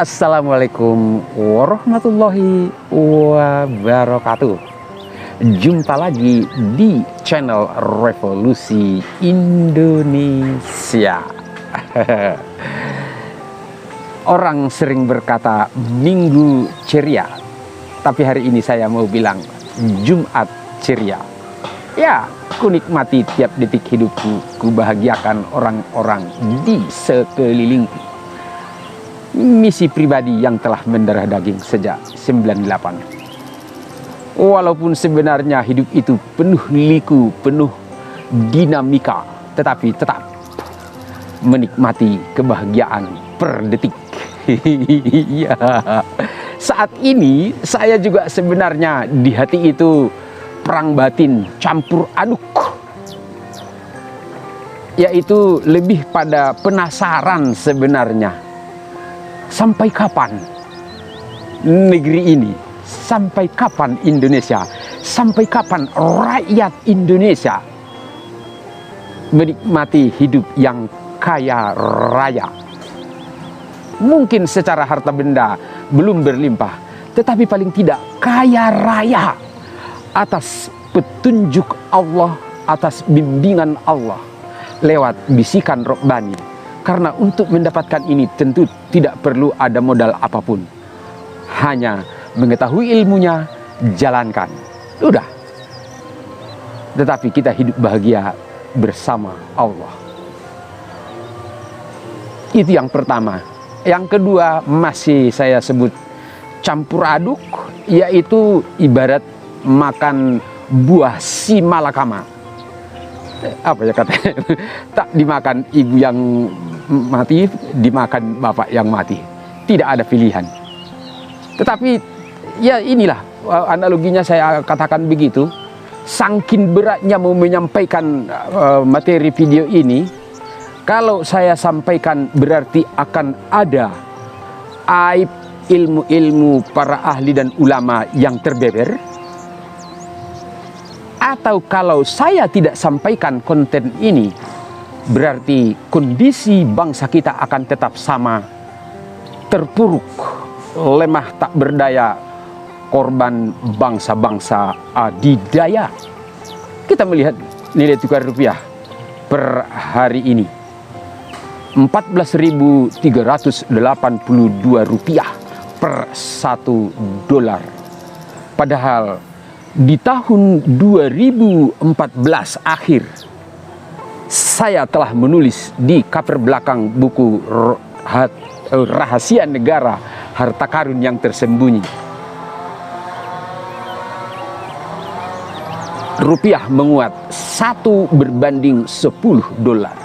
Assalamualaikum warahmatullahi wabarakatuh. Jumpa lagi di channel Revolusi Indonesia. Orang sering berkata minggu ceria, tapi hari ini saya mau bilang Jumat ceria. Ya, ku nikmati tiap detik hidupku, ku bahagiakan orang-orang di sekelilingku. Misi pribadi yang telah mendarah daging sejak 98. Walaupun sebenarnya hidup itu penuh liku, penuh dinamika, tetapi tetap menikmati kebahagiaan per detik. Ya. Saat ini saya juga sebenarnya di hati itu perang batin campur aduk. Yaitu lebih pada penasaran sebenarnya. Sampai kapan negeri ini? Sampai kapan Indonesia? Sampai kapan rakyat Indonesia menikmati hidup yang kaya raya? Mungkin secara harta benda belum berlimpah, tetapi paling tidak kaya raya atas petunjuk Allah, atas bimbingan Allah lewat bisikan Rabbani. Karena untuk mendapatkan ini tentu tidak perlu ada modal apapun. Hanya mengetahui ilmunya, jalankan. Udah. Tetapi kita hidup bahagia bersama Allah. Itu yang pertama. Yang kedua masih saya sebut campur aduk, yaitu ibarat makan buah si malakama. Apa ya katanya? Tak dimakan ibu yang mati, dimakan bapak yang mati. Tidak ada pilihan. Tetapi ya inilah analoginya, saya katakan begitu. Saking beratnya mau menyampaikan materi video ini, kalau saya sampaikan berarti akan ada aib ilmu-ilmu para ahli dan ulama yang terbeber. Atau kalau saya tidak sampaikan konten ini, berarti kondisi bangsa kita akan tetap sama, terpuruk, lemah tak berdaya, korban bangsa-bangsa adidaya. Kita melihat nilai tukar rupiah per hari ini 14.382 rupiah per 1 dolar. Padahal di tahun 2014 akhir, saya telah menulis di cover belakang buku Rahasia Negara Harta Karun yang Tersembunyi. Rupiah menguat 1 berbanding 10 dolar.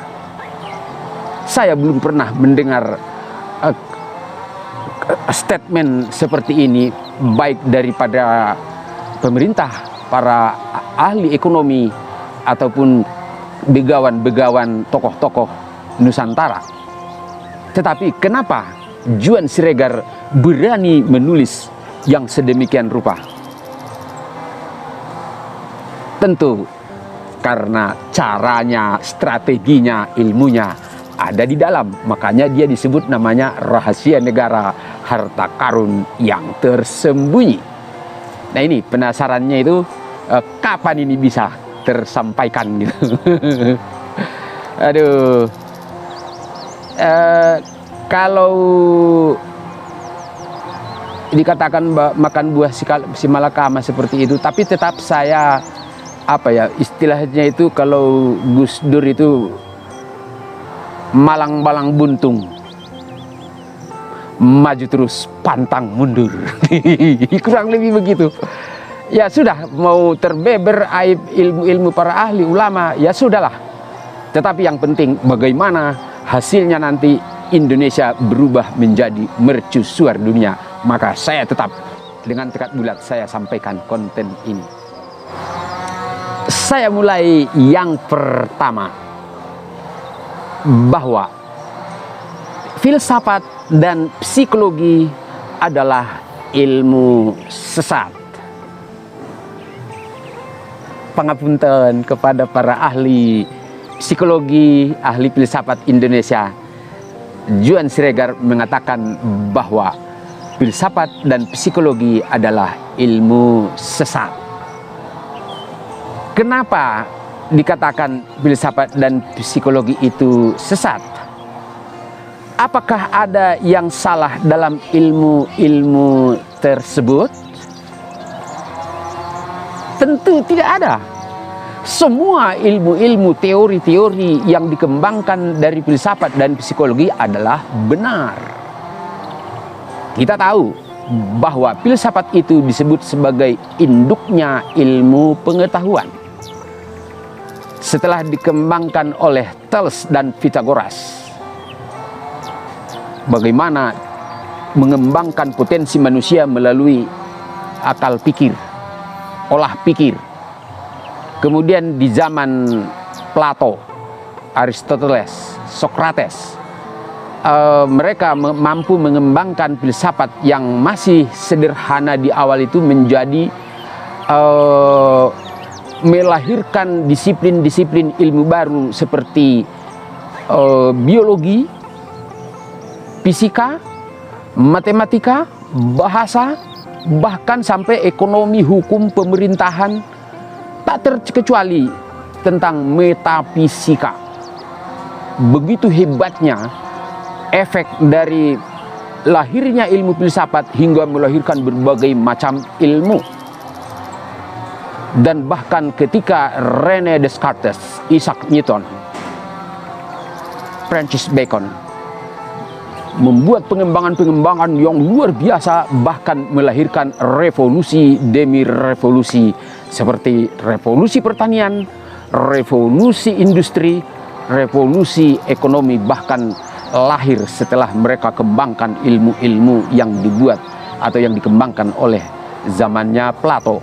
Saya belum pernah mendengar statement seperti ini, baik daripada pemerintah, para ahli ekonomi, ataupun begawan-begawan tokoh-tokoh Nusantara. Tetapi kenapa Juan Siregar berani menulis yang sedemikian rupa? Tentu karena caranya, strateginya, ilmunya ada di dalam. Makanya dia disebut namanya Rahasia Negara Harta Karun yang Tersembunyi. Nah ini penasarannya itu kapan ini bisa tersampaikan gitu. Aduh, kalau dikatakan makan buah si malakama seperti itu, tapi tetap saya apa ya istilahnya itu, kalau Gus Dur itu malang-malang buntung, maju terus pantang mundur. Kurang lebih begitu. Ya sudah, mau terbeber aib ilmu-ilmu para ahli ulama, ya sudahlah. Tetapi yang penting bagaimana hasilnya nanti Indonesia berubah menjadi mercusuar dunia. Maka saya tetap dengan tekad bulat saya sampaikan konten ini. Saya mulai yang pertama, bahwa filsafat dan psikologi adalah ilmu sesat. Pangapunten kepada para ahli psikologi, ahli filsafat Indonesia. Juan Siregar mengatakan bahwa filsafat dan psikologi adalah ilmu sesat. Kenapa dikatakan filsafat dan psikologi itu sesat? Apakah ada yang salah dalam ilmu-ilmu tersebut? Tentu tidak ada. Semua ilmu-ilmu, teori-teori yang dikembangkan dari filsafat dan psikologi adalah benar. Kita tahu bahwa filsafat itu disebut sebagai induknya ilmu pengetahuan. Setelah dikembangkan oleh Thales dan Pythagoras, bagaimana mengembangkan potensi manusia melalui akal pikir, olah pikir. Kemudian di zaman Plato, Aristoteles, Socrates, mereka mampu mengembangkan filsafat yang masih sederhana di awal itu menjadi melahirkan disiplin-disiplin ilmu baru seperti biologi, fisika, matematika, bahasa, bahkan sampai ekonomi, hukum, pemerintahan, tak terkecuali tentang metafisika. Begitu hebatnya efek dari lahirnya ilmu filsafat hingga melahirkan berbagai macam ilmu. Dan bahkan ketika René Descartes, Isaac Newton, Francis Bacon membuat pengembangan-pengembangan yang luar biasa, bahkan melahirkan revolusi demi revolusi seperti revolusi pertanian, revolusi industri, revolusi ekonomi, bahkan lahir setelah mereka kembangkan ilmu-ilmu yang dibuat atau yang dikembangkan oleh zamannya Plato.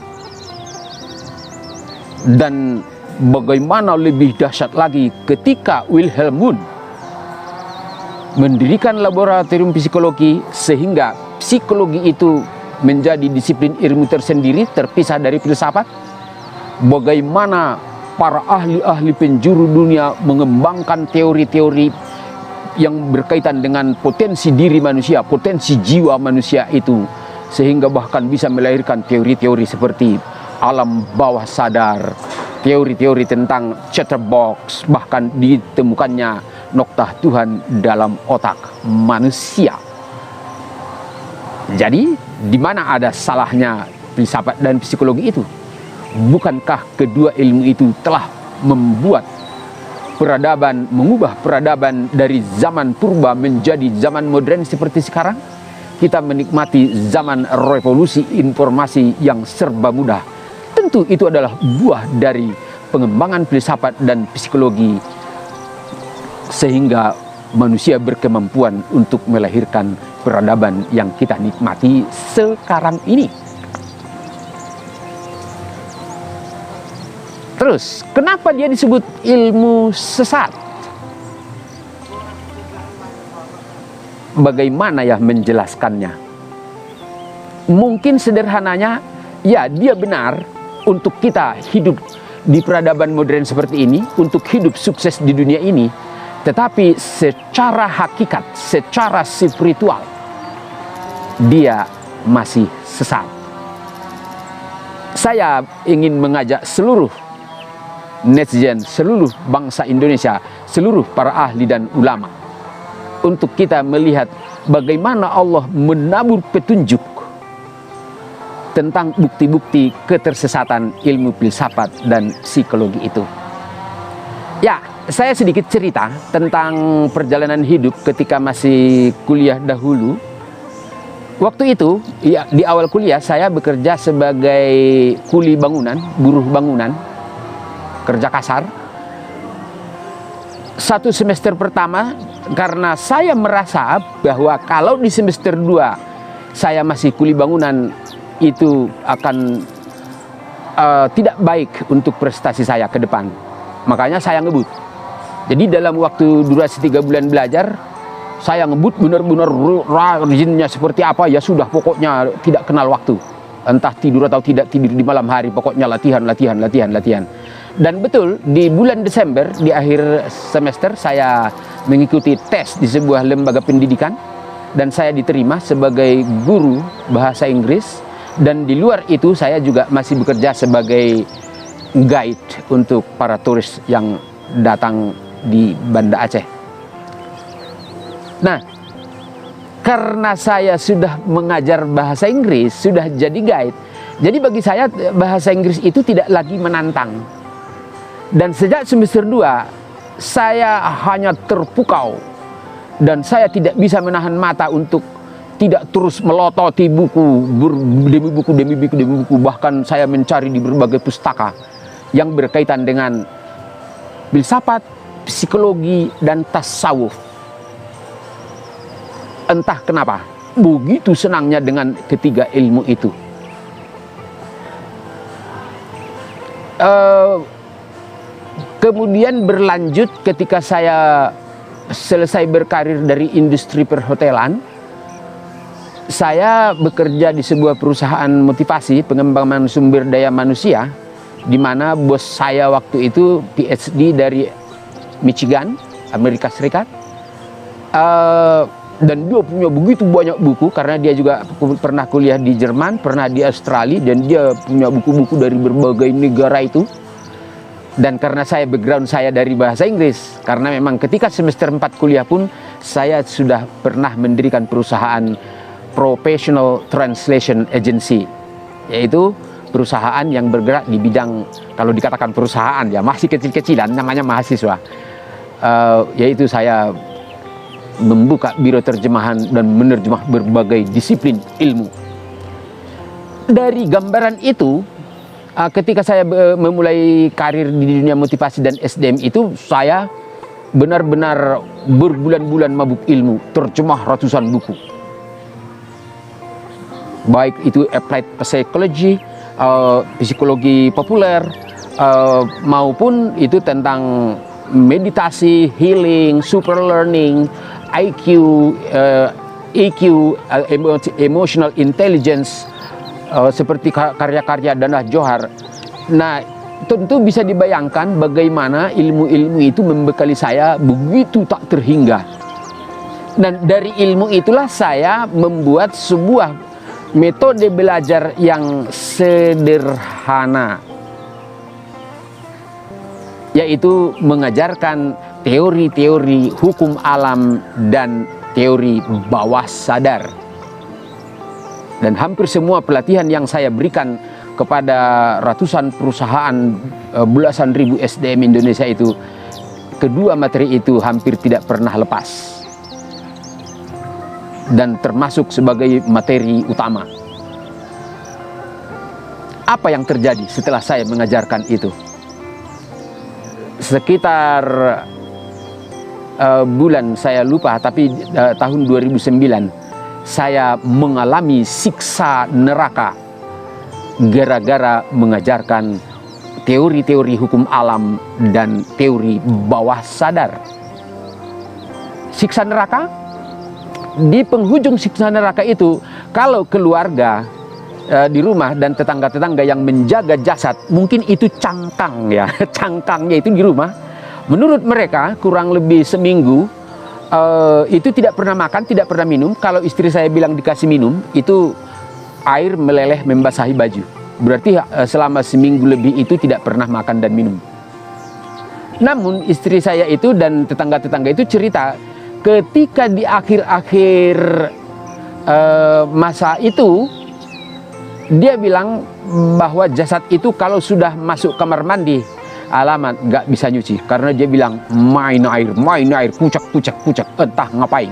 Dan bagaimana lebih dahsyat lagi ketika Wilhelm Wundt mendirikan laboratorium psikologi, sehingga psikologi itu menjadi disiplin ilmu tersendiri terpisah dari filsafat. Bagaimana para ahli-ahli penjuru dunia mengembangkan teori-teori yang berkaitan dengan potensi diri manusia, potensi jiwa manusia itu, sehingga bahkan bisa melahirkan teori-teori seperti alam bawah sadar, teori-teori tentang chatterbox, bahkan ditemukannya noktah Tuhan dalam otak manusia. Jadi, di mana ada salahnya filsafat dan psikologi itu? Bukankah kedua ilmu itu telah membuat peradaban, mengubah peradaban dari zaman purba menjadi zaman modern seperti sekarang? Kita menikmati zaman revolusi informasi yang serba mudah. Tentu itu adalah buah dari pengembangan filsafat dan psikologi, sehingga manusia berkemampuan untuk melahirkan peradaban yang kita nikmati sekarang ini. Terus, kenapa dia disebut ilmu sesat? Bagaimana ya menjelaskannya? Mungkin sederhananya, ya dia benar untuk kita hidup di peradaban modern seperti ini, untuk hidup sukses di dunia ini. Tetapi secara hakikat, secara spiritual, dia masih sesat. Saya ingin mengajak seluruh netizen, seluruh bangsa Indonesia, seluruh para ahli dan ulama, untuk kita melihat bagaimana Allah menabur petunjuk tentang bukti-bukti ketersesatan ilmu filsafat dan psikologi itu. Ya, saya sedikit cerita tentang perjalanan hidup ketika masih kuliah dahulu. Waktu itu, ya, di awal kuliah saya bekerja sebagai kuli bangunan, buruh bangunan, kerja kasar. Satu semester pertama, karena saya merasa bahwa kalau di semester 2 saya masih kuli bangunan, itu akan tidak baik untuk prestasi saya ke depan. Makanya saya ngebut. Jadi dalam waktu durasi 3 bulan belajar, saya ngebut benar-benar rajinnya seperti apa, ya sudah, pokoknya tidak kenal waktu. Entah tidur atau tidak tidur di malam hari, pokoknya latihan. Dan betul, di bulan Desember, di akhir semester, saya mengikuti tes di sebuah lembaga pendidikan. Dan saya diterima sebagai guru bahasa Inggris. Dan di luar itu, saya juga masih bekerja sebagai guide untuk para turis yang datang di Banda Aceh. Nah, karena saya sudah mengajar bahasa Inggris, sudah jadi guide, jadi bagi saya bahasa Inggris itu tidak lagi menantang. Dan sejak semester 2, saya hanya terpukau dan saya tidak bisa menahan mata untuk tidak terus melototi buku demi buku, bahkan saya mencari di berbagai pustaka yang berkaitan dengan filsafat, psikologi, dan tasawuf. Entah kenapa, begitu senangnya dengan ketiga ilmu itu. Kemudian berlanjut ketika saya selesai berkarir dari industri perhotelan, saya bekerja di sebuah perusahaan motivasi pengembangan sumber daya manusia, di mana bos saya waktu itu PhD dari Michigan, Amerika Serikat. Dan dia punya begitu banyak buku karena dia juga pernah kuliah di Jerman, pernah di Australia, dan dia punya buku-buku dari berbagai negara itu. Dan karena background saya dari bahasa Inggris, karena memang ketika semester 4 kuliah pun saya sudah pernah mendirikan perusahaan Professional Translation Agency, yaitu perusahaan yang bergerak di bidang, kalau dikatakan perusahaan ya masih kecil-kecilan, namanya mahasiswa, yaitu saya membuka biro terjemahan dan menerjemah berbagai disiplin ilmu. Dari gambaran itu, ketika saya memulai karir di dunia motivasi dan SDM itu, saya benar-benar berbulan-bulan mabuk ilmu, terjemah ratusan buku. Baik itu applied psychology, psikologi populer, maupun itu tentang meditasi, healing, super learning, IQ, EQ, emotional intelligence, seperti karya-karya Danah Johar. Nah, tentu bisa dibayangkan bagaimana ilmu-ilmu itu membekali saya begitu tak terhingga. Dan dari ilmu itulah saya membuat sebuah metode belajar yang sederhana, yaitu mengajarkan teori-teori hukum alam dan teori bawah sadar. Dan hampir semua pelatihan yang saya berikan kepada ratusan perusahaan, belasan ribu SDM Indonesia itu, kedua materi itu hampir tidak pernah lepas dan termasuk sebagai materi utama. Apa yang terjadi setelah saya mengajarkan itu? Sekitar bulan saya lupa, tapi tahun 2009 saya mengalami siksa neraka gara-gara mengajarkan teori-teori hukum alam dan teori bawah sadar. Siksa neraka, di penghujung siksa neraka itu, kalau keluarga di rumah dan tetangga-tetangga yang menjaga jasad, mungkin itu cangkang ya, cangkangnya itu di rumah. Menurut mereka kurang lebih seminggu itu tidak pernah makan, tidak pernah minum. Kalau istri saya bilang dikasih minum, itu air meleleh membasahi baju. Berarti selama seminggu lebih itu tidak pernah makan dan minum. Namun istri saya itu dan tetangga-tetangga itu cerita, ketika di akhir-akhir masa itu, dia bilang bahwa jasad itu kalau sudah masuk kamar mandi, alamat nggak bisa nyuci, karena dia bilang main air, pucak, entah ngapain.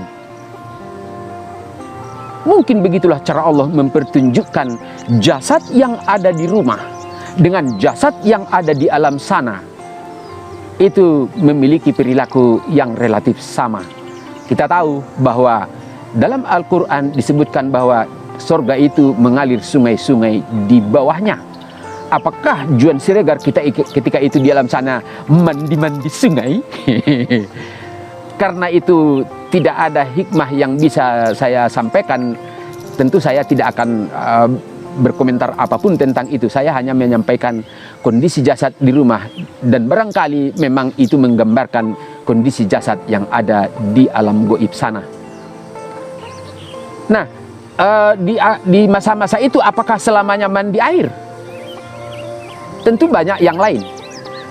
Mungkin begitulah cara Allah mempertunjukkan jasad yang ada di rumah dengan jasad yang ada di alam sana itu memiliki perilaku yang relatif sama. Kita tahu bahwa dalam Al-Quran disebutkan bahwa surga itu mengalir sungai-sungai di bawahnya. Apakah Juan Siregar kita ketika itu di alam sana mandi-mandi sungai? Karena itu tidak ada hikmah yang bisa saya sampaikan. Tentu saya tidak akan berkomentar apapun tentang itu. Saya hanya menyampaikan kondisi jasad di rumah, dan barangkali memang itu menggambarkan kondisi jasad yang ada di alam goib sana. Nah, di masa-masa itu apakah selamanya mandi air? Tentu banyak yang lain.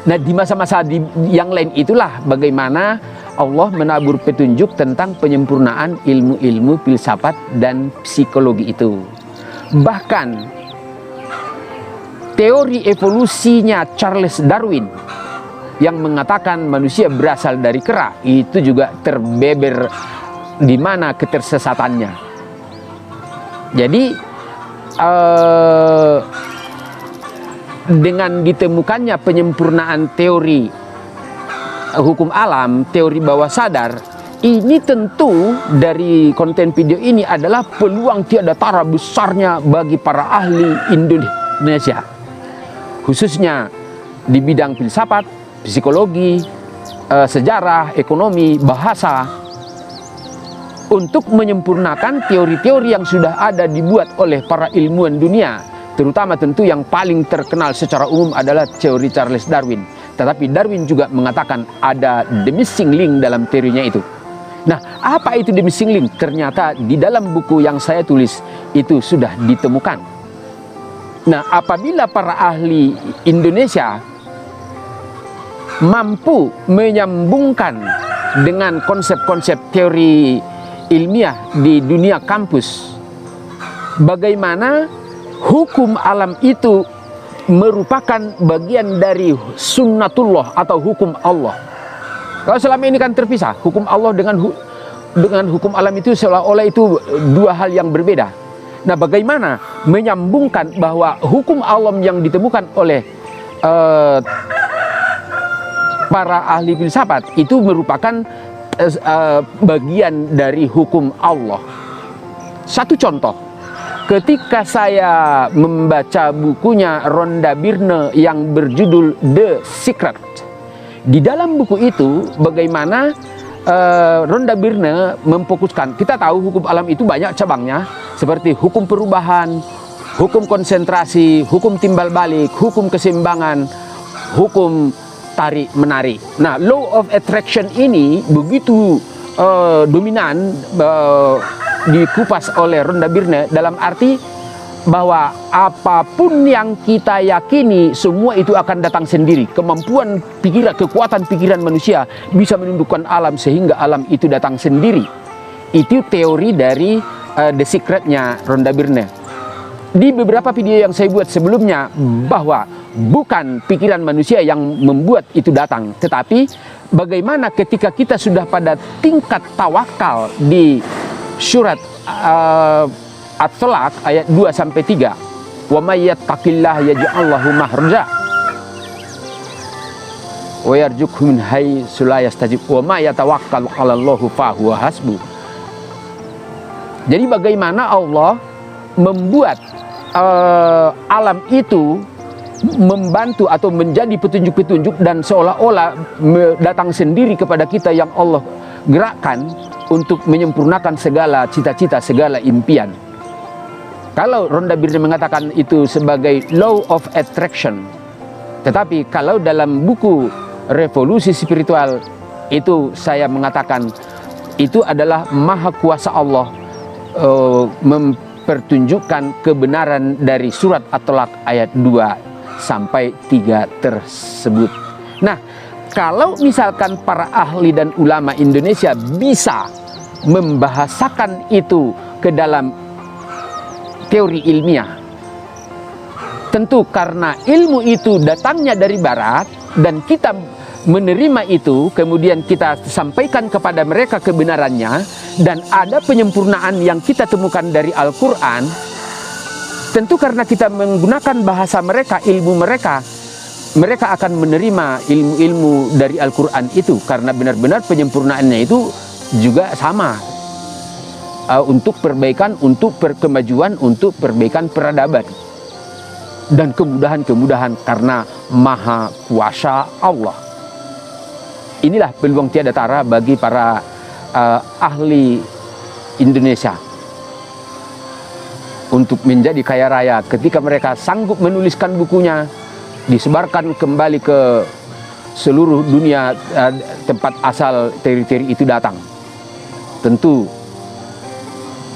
Nah, di masa-masa yang lain itulah bagaimana Allah menabur petunjuk tentang penyempurnaan ilmu-ilmu filsafat dan psikologi itu. Bahkan teori evolusinya Charles Darwin yang mengatakan manusia berasal dari kera itu juga terbeber di mana ketersesatannya. Jadi dengan ditemukannya penyempurnaan teori hukum alam, teori bawah sadar, ini tentu dari konten video ini adalah peluang tiada tara besarnya bagi para ahli Indonesia, khususnya di bidang filsafat, psikologi, sejarah, ekonomi, bahasa, untuk menyempurnakan teori-teori yang sudah ada dibuat oleh para ilmuwan dunia, terutama tentu yang paling terkenal secara umum adalah teori Charles Darwin. Tetapi Darwin juga mengatakan ada the missing link dalam teorinya itu. Nah, apa itu the missing link? Ternyata di dalam buku yang saya tulis itu sudah ditemukan. Nah, apabila para ahli Indonesia mampu menyambungkan dengan konsep-konsep teori ilmiah di dunia kampus, bagaimana hukum alam itu merupakan bagian dari sunnatullah atau hukum Allah. Kalau selama ini kan terpisah, hukum Allah dengan hukum alam itu seolah-olah itu dua hal yang berbeda. Nah, bagaimana menyambungkan bahwa hukum alam yang ditemukan oleh para ahli filsafat itu merupakan bagian dari hukum Allah. Satu contoh, ketika saya membaca bukunya Rhonda Byrne yang berjudul The Secret, di dalam buku itu bagaimana Rhonda Byrne memfokuskan, kita tahu hukum alam itu banyak cabangnya, seperti hukum perubahan, hukum konsentrasi, hukum timbal balik, hukum keseimbangan, hukum tarik menarik. Nah, law of attraction ini begitu dominan dikupas oleh Rhonda Byrne dalam arti bahwa apapun yang kita yakini semua itu akan datang sendiri. Kemampuan pikiran, kekuatan pikiran manusia bisa menundukkan alam sehingga alam itu datang sendiri. Itu teori dari The Secret-nya Rhonda Byrne. Di beberapa video yang saya buat sebelumnya, bahwa bukan pikiran manusia yang membuat itu datang, tetapi bagaimana ketika kita sudah pada tingkat tawakal di surat At-Tolak ayat 2-3. Wa may yattaqillaha yaj'al lahu makhraja wa yarzuqhu min haitsu la yahtasib wa may yatawakkal 'alallahi fa huwa hasbuh. Jadi bagaimana Allah membuat alam itu membantu atau menjadi petunjuk-petunjuk dan seolah-olah datang sendiri kepada kita yang Allah gerakkan untuk menyempurnakan segala cita-cita, segala impian. Kalau Rhonda Byrne mengatakan itu sebagai law of attraction, tetapi kalau dalam buku Revolusi Spiritual itu saya mengatakan itu adalah maha kuasa Allah mempertunjukkan kebenaran dari surat At-Tolak ayat 2-3 tersebut. Nah, kalau misalkan para ahli dan ulama Indonesia bisa membahasakan itu ke dalam teori ilmiah, tentu karena ilmu itu datangnya dari barat dan kita menerima itu, kemudian kita sampaikan kepada mereka kebenarannya, dan ada penyempurnaan yang kita temukan dari Al-Quran, tentu karena kita menggunakan bahasa mereka, ilmu mereka, mereka akan menerima ilmu-ilmu dari Al-Quran itu, karena benar-benar penyempurnaannya itu juga sama, untuk perbaikan, untuk kemajuan, untuk perbaikan peradaban dan kemudahan-kemudahan karena maha kuasa Allah. Inilah peluang tiada tara bagi para ahli Indonesia. untuk menjadi kaya raya ketika mereka sanggup menuliskan bukunya, disebarkan kembali ke seluruh dunia tempat asal teritori itu datang. Tentu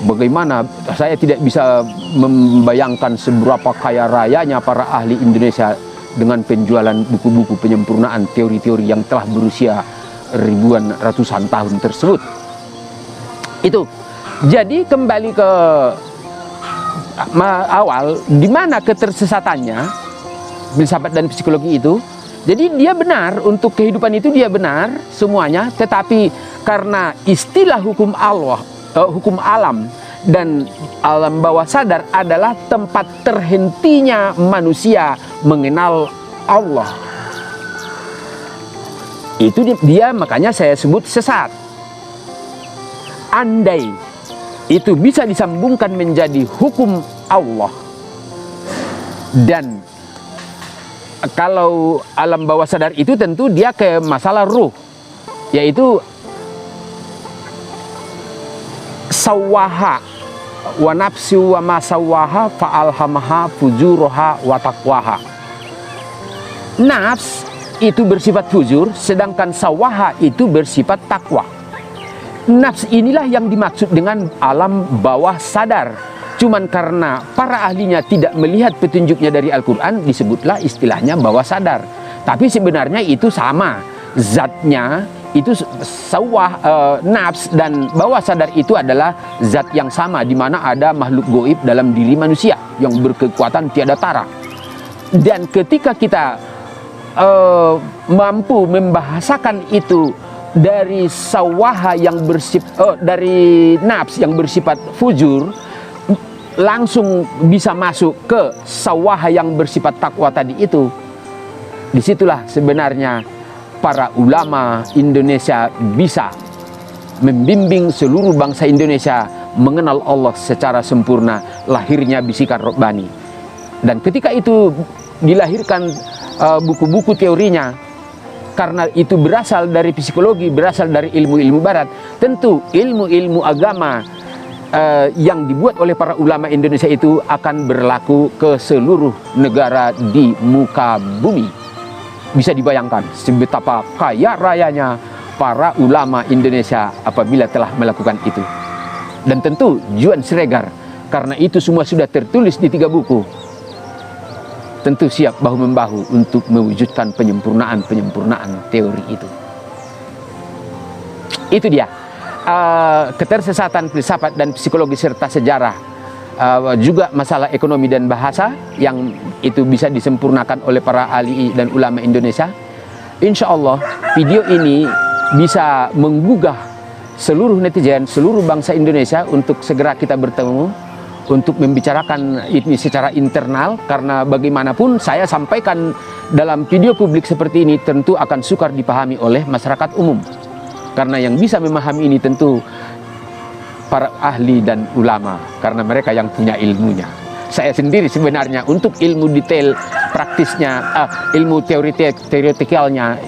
bagaimana saya tidak bisa membayangkan seberapa kaya rayanya para ahli Indonesia dengan penjualan buku-buku penyempurnaan teori-teori yang telah berusia ribuan ratusan tahun tersebut. Itu. Jadi kembali ke awal, di mana ketersesatannya filsafat dan psikologi itu. Jadi dia benar, untuk kehidupan itu dia benar semuanya, tetapi karena istilah hukum Allah, hukum alam dan alam bawah sadar adalah tempat terhentinya manusia mengenal Allah. Itu dia, makanya saya sebut sesat. Andai itu bisa disambungkan menjadi hukum Allah, dan kalau alam bawah sadar itu tentu dia ke masalah ruh, yaitu sawaha wa nafsu wa ma sawaha fa'alhamaha fujuraha wa taqwaha. Nafs itu bersifat fujur, sedangkan sawaha itu bersifat takwa. Nafs inilah yang dimaksud dengan alam bawah sadar. Cuman karena para ahlinya tidak melihat petunjuknya dari Al-Quran, disebutlah istilahnya bawah sadar. Tapi sebenarnya itu sama zatnya. Itu sawah, nafs dan bawah sadar itu adalah zat yang sama, di mana ada makhluk goib dalam diri manusia yang berkekuatan tiada tara. Dan ketika kita mampu membahasakan itu dari sawaha yang bersifat, dari nafs yang bersifat fujur, langsung bisa masuk ke sawaha yang bersifat takwa tadi itu. Disitulah sebenarnya para ulama Indonesia bisa membimbing seluruh bangsa Indonesia mengenal Allah secara sempurna, lahirnya bisikan Rabbani. Dan ketika itu dilahirkan buku-buku teorinya, karena itu berasal dari psikologi, berasal dari ilmu-ilmu barat, tentu ilmu-ilmu agama yang dibuat oleh para ulama Indonesia itu akan berlaku ke seluruh negara di muka bumi. Bisa dibayangkan sebetapa kaya rayanya para ulama Indonesia apabila telah melakukan itu. Dan tentu Juan Siregar, karena itu semua sudah tertulis di 3 buku, tentu siap bahu-membahu untuk mewujudkan penyempurnaan teori itu. Itu dia. Ketersesatan filsafat dan psikologi serta sejarah, juga masalah ekonomi dan bahasa yang itu bisa disempurnakan oleh para ahli dan ulama Indonesia. Insya Allah video ini bisa menggugah seluruh netizen, seluruh bangsa Indonesia untuk segera kita bertemu untuk membicarakan ini secara internal, karena bagaimanapun saya sampaikan dalam video publik seperti ini tentu akan sukar dipahami oleh masyarakat umum. Karena yang bisa memahami ini tentu para ahli dan ulama, karena mereka yang punya ilmunya. Saya sendiri sebenarnya untuk ilmu detail praktisnya, ilmu teoretikalnya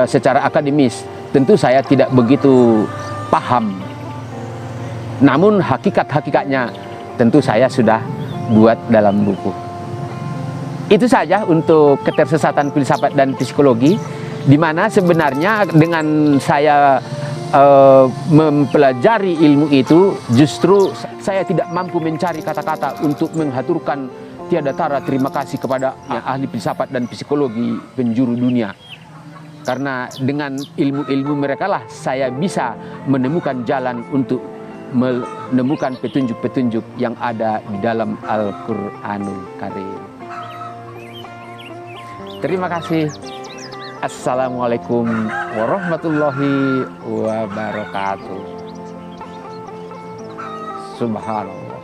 secara akademis, tentu saya tidak begitu paham. Namun hakikat-hakikatnya tentu saya sudah buat dalam buku. Itu saja untuk ketersesatan filsafat dan psikologi, di mana sebenarnya dengan saya mempelajari ilmu itu, justru saya tidak mampu mencari kata-kata untuk menghaturkan tiada tara terima kasih kepada ahli filsafat dan psikologi penjuru dunia. Karena dengan ilmu-ilmu mereka lah saya bisa menemukan jalan untuk menemukan petunjuk-petunjuk yang ada di dalam Al-Quranul Karim. Terima kasih. Assalamualaikum warahmatullahi wabarakatuh. Subhanallah.